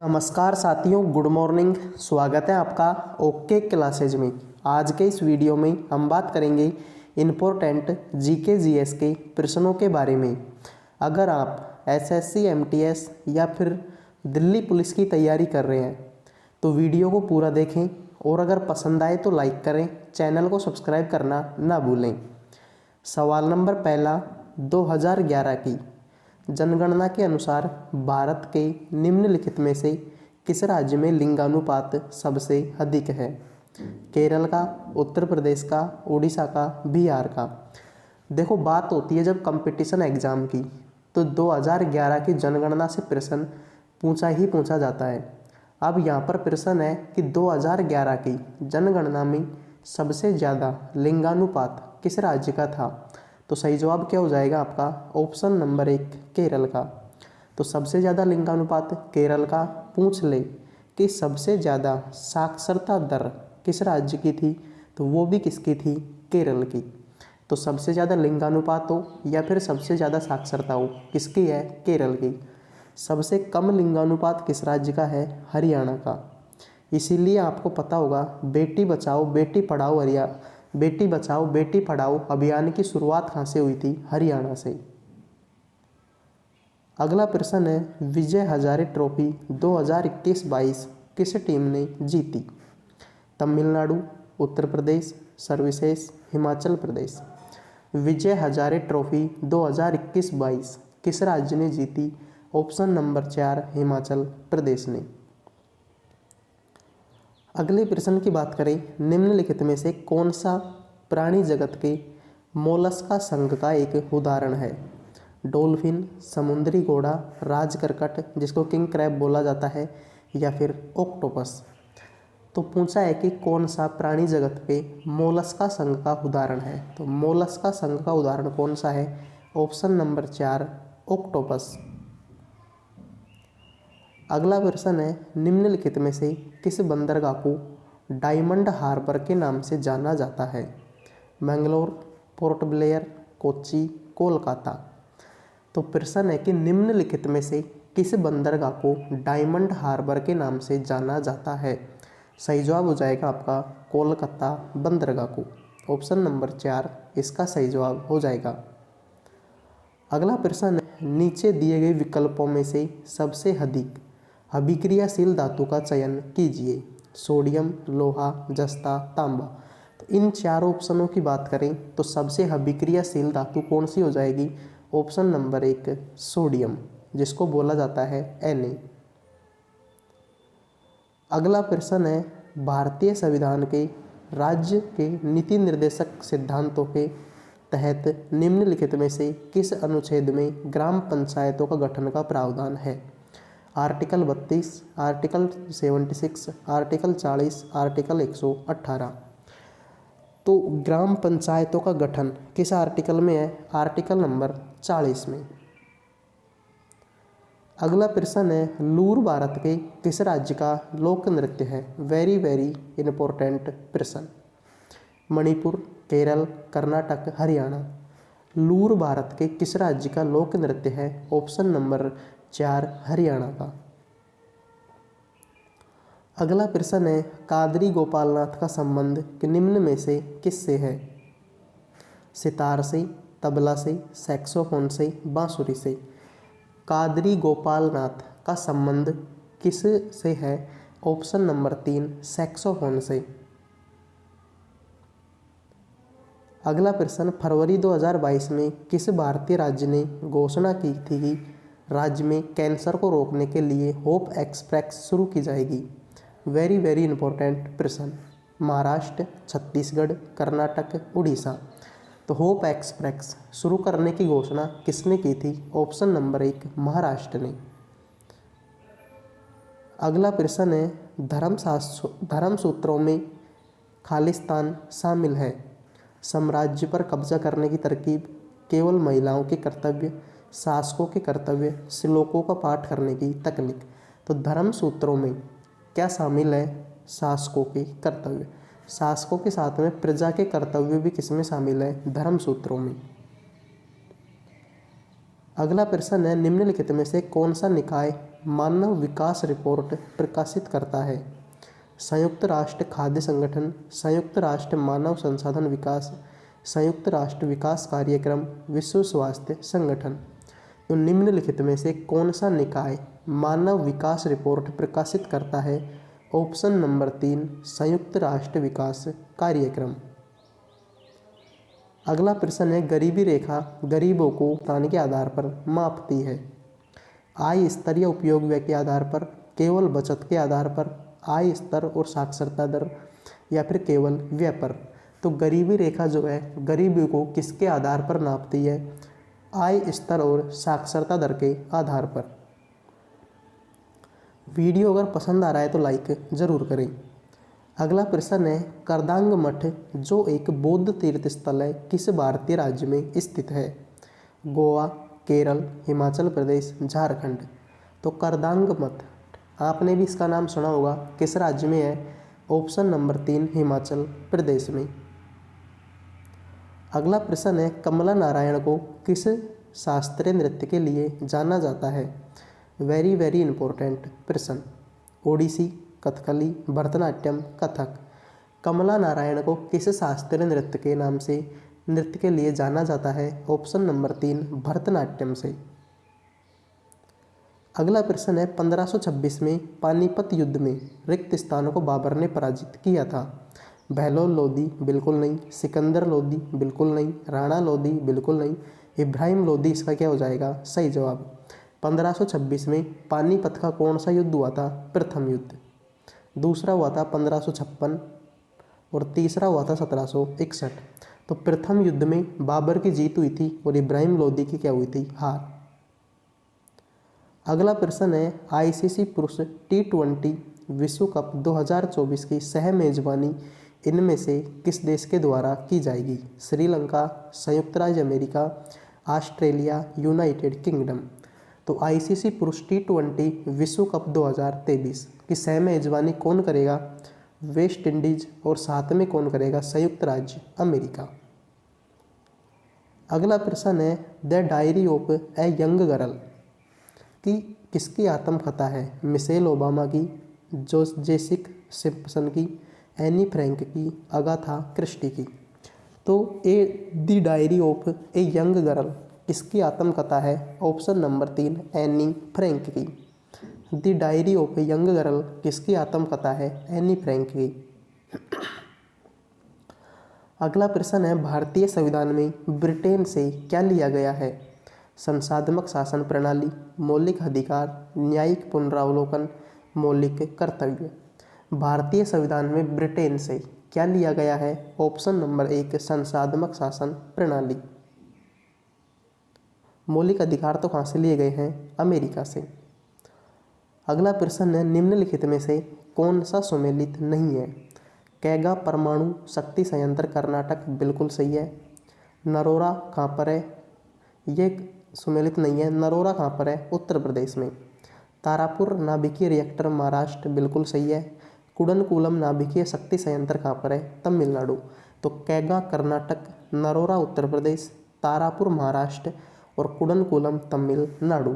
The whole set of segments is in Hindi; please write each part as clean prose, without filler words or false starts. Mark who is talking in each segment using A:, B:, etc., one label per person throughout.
A: नमस्कार साथियों, गुड मॉर्निंग। स्वागत है आपका ओके क्लासेज में। आज के इस वीडियो में हम बात करेंगे इम्पोर्टेंट जीके जीएस के प्रश्नों के बारे में। अगर आप एसएससी एमटीएस या फिर दिल्ली पुलिस की तैयारी कर रहे हैं तो वीडियो को पूरा देखें और अगर पसंद आए तो लाइक करें, चैनल को सब्सक्राइब करना ना भूलें। सवाल नंबर पहला, 2011 की जनगणना के अनुसार भारत के निम्नलिखित में से किस राज्य में लिंगानुपात सबसे अधिक है? केरल का, उत्तर प्रदेश का, उड़ीसा का, बिहार का। देखो, बात होती है जब कंपटीशन एग्जाम की तो 2011 की जनगणना से प्रश्न पूछा जाता है। अब यहाँ पर प्रश्न है कि 2011 की जनगणना में सबसे ज़्यादा लिंगानुपात किस राज्य का था? तो सही जवाब क्या हो जाएगा आपका? ऑप्शन नंबर 1 केरल का। तो सबसे ज़्यादा लिंगानुपात केरल का। पूछ ले कि सबसे ज़्यादा साक्षरता दर किस राज्य की थी? तो वो भी किसकी थी? केरल की। तो सबसे ज़्यादा लिंगानुपात हो या फिर सबसे ज़्यादा साक्षरता हो, किसकी है? केरल की। सबसे कम लिंगानुपात किस राज्य का है? हरियाणा का। इसीलिए आपको पता होगा बेटी बचाओ बेटी पढ़ाओ अभियान की शुरुआत कहाँ से हुई थी? हरियाणा से। अगला प्रश्न है, विजय हजारे ट्रॉफी 2021-22 किस टीम ने जीती? तमिलनाडु, उत्तर प्रदेश, सर्विसेज, हिमाचल प्रदेश। विजय हजारे ट्रॉफी 2021-22 किस राज्य ने जीती? ऑप्शन नंबर 4 हिमाचल प्रदेश ने। अगले प्रश्न की बात करें, निम्नलिखित में से कौन सा प्राणी जगत के मोलस्का संघ का एक उदाहरण है? डॉल्फिन, समुद्री घोड़ा, राजकरकट जिसको किंग क्रैब बोला जाता है, या फिर ऑक्टोपस। तो पूछा है कि कौन सा प्राणी जगत के मोलस्का संघ का उदाहरण है? तो मोलस्का संघ का उदाहरण कौन सा है? Option number 4 octopus. अगला प्रश्न है, निम्नलिखित में से किस बंदरगाह को डायमंड हार्बर के नाम से जाना जाता है? Mangalore, port Blair, Kochi, Kolkata. तो प्रश्न है कि निम्नलिखित में से किस बंदरगाह को डायमंड हार्बर के नाम से जाना जाता है? सही जवाब हो जाएगा आपका कोलकाता बंदरगाह को। ऑप्शन नंबर 4 इसका सही जवाब हो जाएगा। अगला प्रश्न है, नीचे दिए गए विकल्पों में से सबसे अधिक अभिक्रियाशील धातु का चयन कीजिए। सोडियम, लोहा, जस्ता, तांबा। तो इन चारों ऑप्शनों की बात करें तो सबसे अभिक्रियाशील धातु कौन सी हो जाएगी? ऑप्शन नंबर 1 सोडियम, जिसको बोला जाता है Na। अगला प्रश्न है, भारतीय संविधान के राज्य के नीति निर्देशक सिद्धांतों के तहत निम्नलिखित में से किस अनुच्छेद में ग्राम पंचायतों का गठन का प्रावधान है? Article 32, article 76, article 40, article 118। तो ग्राम पंचायतों का गठन किस आर्टिकल में है? आर्टिकल नंबर 40 में। अगला प्रश्न है, लूर भारत के किस राज्य का लोक नृत्य है? वेरी वेरी इंपॉर्टेंट प्रश्न। मणिपुर, केरल, कर्नाटक, हरियाणा। लूर भारत के किस राज्य का लोक नृत्य है? ऑप्शन नंबर 4 हरियाणा का। अगला प्रश्न है, कादरी गोपालनाथ का संबंध निम्न में से किससे है? सितार से, तबला से, सैक्सोफोन से, बांसुरी से। कादरी गोपालनाथ का संबंध किस से है? ऑप्शन नंबर 3 सैक्सोफोन से। अगला प्रश्न, फरवरी 2022 में किस भारतीय राज्य ने घोषणा की थी कि राज्य में कैंसर को रोकने के लिए होप एक्सप्रेस शुरू की जाएगी? वेरी वेरी इंपॉर्टेंट प्रश्न। महाराष्ट्र, छत्तीसगढ़, कर्नाटक, उड़ीसा। तो होप एक्सप्रेस शुरू करने की घोषणा किसने की थी? ऑप्शन नंबर 1 महाराष्ट्र ने। अगला प्रश्न है, धर्म सूत्रों में खालिस्तान शामिल है। साम्राज्य पर कब्जा करने की तरकीब, केवल महिलाओं के कर्तव्य, शासकों के कर्तव्य, श्लोकों का पाठ करने की तकनीक। तो धर्म सूत्रों में क्या शामिल है? शासकों के कर्तव्य। शासकों के साथ में प्रजा के कर्तव्य भी किसमें शामिल है? धर्म सूत्रों में। अगला प्रश्न है, निम्नलिखित में से कौन सा निकाय मानव विकास रिपोर्ट प्रकाशित करता है? संयुक्त राष्ट्र खाद्य संगठन, संयुक्त राष्ट्र मानव संसाधन विकास, संयुक्त राष्ट्र विकास कार्यक्रम, विश्व स्वास्थ्य संगठन। तो निम्नलिखित में से कौन सा निकाय मानव विकास रिपोर्ट प्रकाशित करता है? ऑप्शन नंबर 3 संयुक्त राष्ट्र विकास कार्यक्रम। अगला प्रश्न है, गरीबी रेखा गरीबों को स्थान के आधार पर मापती है? आय स्तर या उपयोग व्यय के आधार पर, केवल बचत के आधार पर, आय स्तर और साक्षरता दर, या फिर केवल व्यय पर। तो गरीबी रेखा जो है गरीबी को किसके आधार पर नापती है? आय स्तर और साक्षरता दर के आधार पर। वीडियो अगर पसंद आ रहा है तो लाइक जरूर करें। अगला प्रश्न है, करदांग मठ जो एक बौद्ध तीर्थ स्थल है किस भारतीय राज्य में स्थित है? गोवा, केरल, हिमाचल प्रदेश, झारखंड। तो करदांग मठ आपने भी इसका नाम सुना होगा, किस राज्य में है? ऑप्शन नंबर 3 हिमाचल प्रदेश में। अगला प्रश्न है, कमला नारायण को किस शास्त्रीय नृत्य के लिए जाना जाता है? वेरी वेरी इंपॉर्टेंट प्रश्न। ओडिसी, कथकली, भरतनाट्यम, कथक। कमला नारायण को किस शास्त्रीय नृत्य के नाम से नृत्य के लिए जाना जाता है? ऑप्शन नंबर 3 भरतनाट्यम से। अगला प्रश्न है, 1526 में पानीपत युद्ध में रिक्त स्थानों को बाबर ने पराजित किया था? बहलोल लोदी बिल्कुल नहीं, सिकंदर लोदी बिल्कुल नहीं, राणा लोदी बिल्कुल नहीं, इब्राहिम लोदी इसका क्या हो जाएगा सही जवाब। 1526 में पानीपत का कौन सा युद्ध हुआ था? प्रथम युद्ध। दूसरा हुआ था 1556 और तीसरा हुआ था 1761। तो प्रथम युद्ध में बाबर की जीत हुई थी और इब्राहिम लोदी की क्या हुई थी? हार। अगला प्रश्न है, आईसीसी पुरुष T20 विश्व कप 2024 की सह मेजबानी इनमें से किस देश के द्वारा की जाएगी? श्रीलंका, संयुक्त राज्य अमेरिका, ऑस्ट्रेलिया, यूनाइटेड किंगडम। तो आईसीसी पुरुष T20 विश्व कप 2023 की सह मेजबानी कौन करेगा? West Indies. और साथ में कौन करेगा? संयुक्त राज्य अमेरिका। अगला प्रश्न है, the diary of a young girl की किसकी आत्मकथा है? मिशेल ओबामा की, जेसिक सिम्पसन की, एनी फ्रैंक की, अगाथा क्रिस्टी की। तो the diary of a young girl किसकी आत्मकथा है? ऑप्शन नंबर 3 एनी फ्रैंक की। The diary of a young girl किसकी आत्मकथा है? एनी फ्रैंक की। अगला प्रश्न है, भारतीय संविधान में ब्रिटेन से क्या लिया गया है? संसाधनक शासन प्रणाली, मौलिक अधिकार, न्यायिक पुनरावलोकन, मौलिक कर्तव्य। भारतीय संविधान में ब्रिटेन से क्या लिया गया है? ऑप्शन नंबर 1 संसाधनक शासन प्रणाली। मौलिक अधिकार तो कहाँ से लिए गए हैं? अमेरिका से। अगला प्रश्न है, निम्नलिखित में से कौन सा सुमेलित नहीं है? कैगा परमाणु शक्ति संयंत्र कर्नाटक बिल्कुल सही है। नरोरा कहाँ पर है? ये सुमेलित नहीं है। नरोरा कहाँ पर है? उत्तर प्रदेश में। तारापुर नाभिकीय रिएक्टर महाराष्ट्र बिल्कुल सही है। कुडनकुलम नाभिकीय शक्ति संयंत्र कहाँ पर है? तमिलनाडु। तो कैगा कर्नाटक, नरोरा उत्तर प्रदेश, तारापुर महाराष्ट्र और कुडनकुलम तमिलनाडु।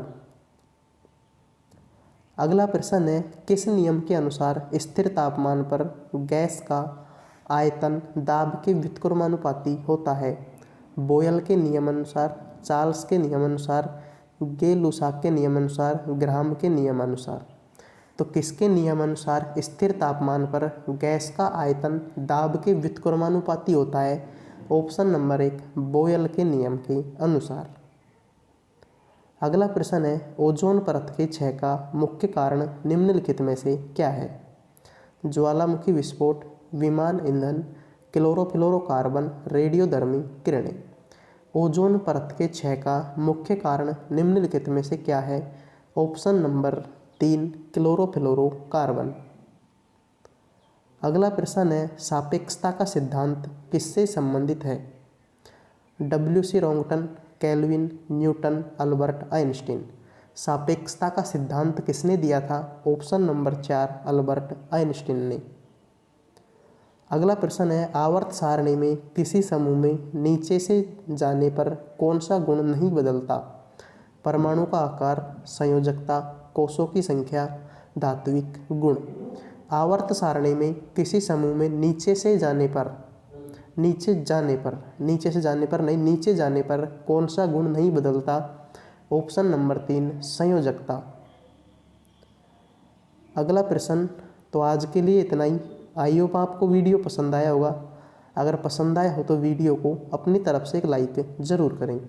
A: अगला प्रश्न है, किस नियम के अनुसार स्थिर तापमान पर गैस का आयतन दाब के व्युत्क्रमानुपाती होता है? बोयल के नियमानुसार, चार्ल्स के नियमानुसार, गे-लुसाक के नियमानुसार, ग्राहम के नियमानुसार। तो किसके नियमानुसार स्थिर तापमान पर गैस का आयतन दाब के व्युत्क्रमानुपाती होता है? ऑप्शन नंबर 1 बोयल के नियम के अनुसार। अगला प्रश्न है, ओजोन परत के क्षय का मुख्य कारण निम्नलिखित में से क्या है? ज्वालामुखी विस्फोट, विमान ईंधन, क्लोरोफ्लोरोकार्बन, रेडियोधर्मी किरणें। ओजोन परत के क्षय का मुख्य कारण निम्नलिखित में से क्या है? Option number 3 chlorofluorocarbon. अगला प्रश्न है, सापेक्षता का सिद्धांत किससे संबंधित है? WC Roentgen, Kelvin, Newton, Albert Einstein. सापेक्षता का सिद्धांत किसने दिया था? ऑप्शन नंबर 4 अल्बर्ट आइंस्टीन ने। अगला प्रश्न है, आवर्त सारणी में किसी समूह में नीचे से जाने पर कौन सा गुण नहीं बदलता? परमाणु का आकार, संयोजकता, कोषों की संख्या, धात्विक गुण। आवर्त सारणी में किसी समूह में नीचे से जाने पर कौन सा गुण नहीं बदलता? Option number 3 संयोजकता। अगला प्रश्न, तो आज के लिए इतना ही। आई होप आपको वीडियो पसंद आया होगा। अगर पसंद आया हो तो वीडियो को अपनी तरफ से एक लाइक ज़रूर करें।